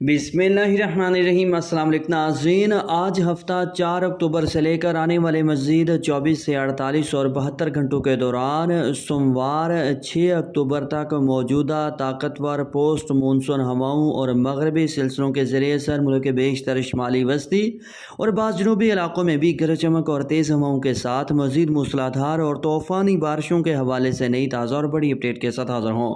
बिस्मिल्लाहिर्रहमानिर्रहीम। अस्सलाम वालेकुम नाज़रीन, आज हफ्ता 4 अक्टूबर से लेकर आने वाले मज़ीद 24 से 48 और 72 घंटों के दौरान सोमवार 6 अक्टूबर तक मौजूदा ताकतवर पोस्ट मानसून हवाओं और मगरबी सिलसिलों के ज़रिए सर मुल्क के बेशतर शुमाली वस्ती और बाज़ जनूबी इलाकों में भी गरज चमक और तेज़ हवाओं के साथ मज़ीद मूसलाधार और तूफ़ानी बारिशों के हवाले से नई ताज़ा और बड़ी अपडेट के साथ हाज़िर हों।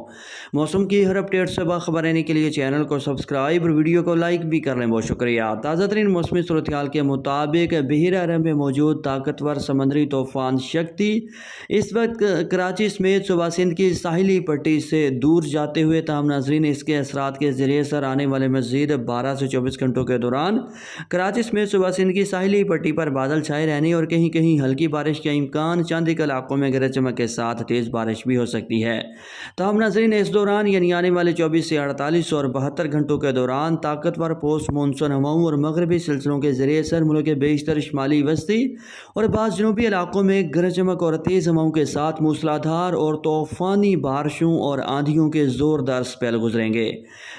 मौसम की हर अपडेट से बाखबर रहने के लिए चैनल को सब्सक्राइब और वीडियो को लाइक भी कर लें, बहुत शुक्रिया। ताज़ा तरीन मौसमी सूरत हाल के मुताबिक बहरा अरब में मौजूद ताकतवर समंदरी तूफ़ान शक्ति इस वक्त कराची समेत सूबा सिंध की साहिली पट्टी से दूर जाते हुए, ताहम नाज़रीन इसके असरात के ज़रिए सर आने वाले मज़ीद 12 से 24 घंटों के दौरान कराची समेत सूबा सिंध की साहिली पट्टी पर बादल छाए रहने और कहीं कहीं हल्की बारिश का इम्कान, चंद एक इलाकों में गरज चमक के साथ तेज़ बारिश भी हो सकती है। ताहम नाज़रीन इस दौरान यानी आने वाले 24 से 48 और 72 घंटों के दौरान ताकतवर पोस्ट मानसून हवाओं और मगरबी सिलसिलों के जरिए सर मुल्क के बेशतर शुमाली वस्ती और बाज़ जनूबी इलाकों में गरज चमक और तेज़ हवाओं के साथ मूसलाधार और तूफ़ानी बारिशों और आंधियों के ज़ोरदार स्पेल गुजरेंगे।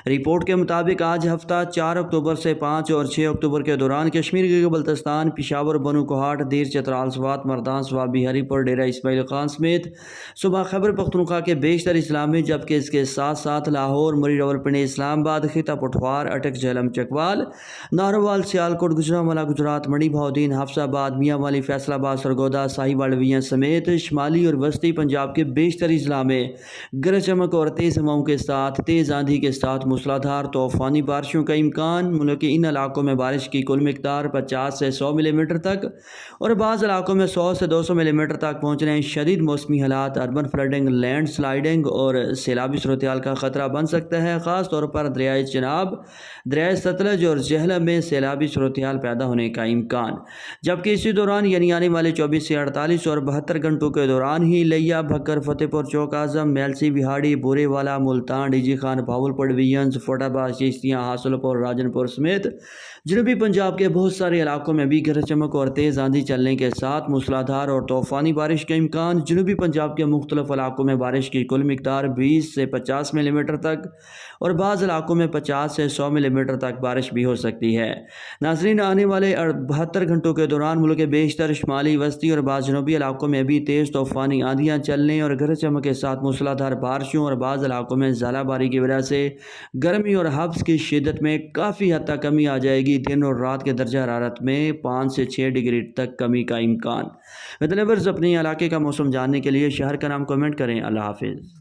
रिपोर्ट के मुताबिक आज हफ्ता 4 अक्टूबर से 5 और 6 अक्टूबर के दौरान कश्मीर के बल्तिस्तान, पिशावर, बनू कोहाट, दीर, चतराल, स्वात, मर्दान, स्वाबी, हरीपुर, डेरा इस्माइल खान समेत सुबह खैबर पख्तूनख्वा के बेशतर इस्लाम में, जबकि इसके साथ साथ लाहौर, मरी, रावलपिंडी, इस्लामाबाद, खिता पठवार, अटक, झेलम, चकवाल, नारोवाल, सियालकोट, गुजरांवाला, गुजरात, मड़ी, भाउदीन, हफ्साबाद, मियांवाली, फैसलाबाद, सरगोदा, साहिवाल, वियां समेत शुमाली और वस्ती पंजाब के बेशतर इस्लाम में गरज चमक और तेज़ हवाओं के साथ तेज़ आंधी के साथ मूसलाधार तूफ़ानी बारिशों का इम्कान। मुल्क के इन इलाकों में बारिश की कुल मिकदार 50 से 100 मिलीमीटर तक और बाज़ इलाकों में 100 से 200 मिलीमीटर तक पहुँचने हैं। शदीद मौसमी हालात, अर्बन फ्लडिंग, लैंड स्लाइडिंग और सैलाबी सूरत हाल का ख़तरा बन सकता है। ख़ास तौर पर दरियाए चिनाब, दरियाए सतलज और जहलम में सैलाबी सूरत हाल पैदा होने का इम्कान। जबकि इसी दौरान यानी आने वाले 24 से 48 और 72 घंटों के दौरान ही लिया, भक्कर, फतेहपुर, चौक आज़म, मेलसी, विहाड़ी, बोरेवाला, मुल्तान, डीजी खान, भावलपुर डिवीजन, फोटाबाद, चिश्तियाँ, हासिलपुर, राजनपुर समेत जनूबी पंजाब के बहुत सारे इलाकों में भी गरज चमक और तेज़ आंधी चलने के साथ मूसलाधार और तूफ़ानी बारिश का इम्कान। जनूबी पंजाब के मुख्तलिफ इलाकों में बारिश की कुल मिकदार 20 से 50 मिलीमीटर तक और बाज़ इलाकों में 50 से 100 मिलीमीटर तक बारिश भी हो सकती है। नाज़रीन, आने वाले 72 घंटों के दौरान मुल्क के बेशतर शुमाली वस्ती और बाज़ जनूबी इलाकों में भी तेज़ तूफ़ानी आंधियाँ चलने और गरज चमक के साथ मूसलाधार बारिशों और बाज़ इलाकों में ज़ालाबारी की वजह से गर्मी और हब्स की शिद्दत में काफ़ी हद तक कमी आ जाएगी। दिन और रात के दर्जा हरारत में 5 से 6 डिग्री तक कमी का इम्कान। अपने इलाके का मौसम जानने के लिए शहर का नाम कमेंट करें। अल्लाह हाफिज़।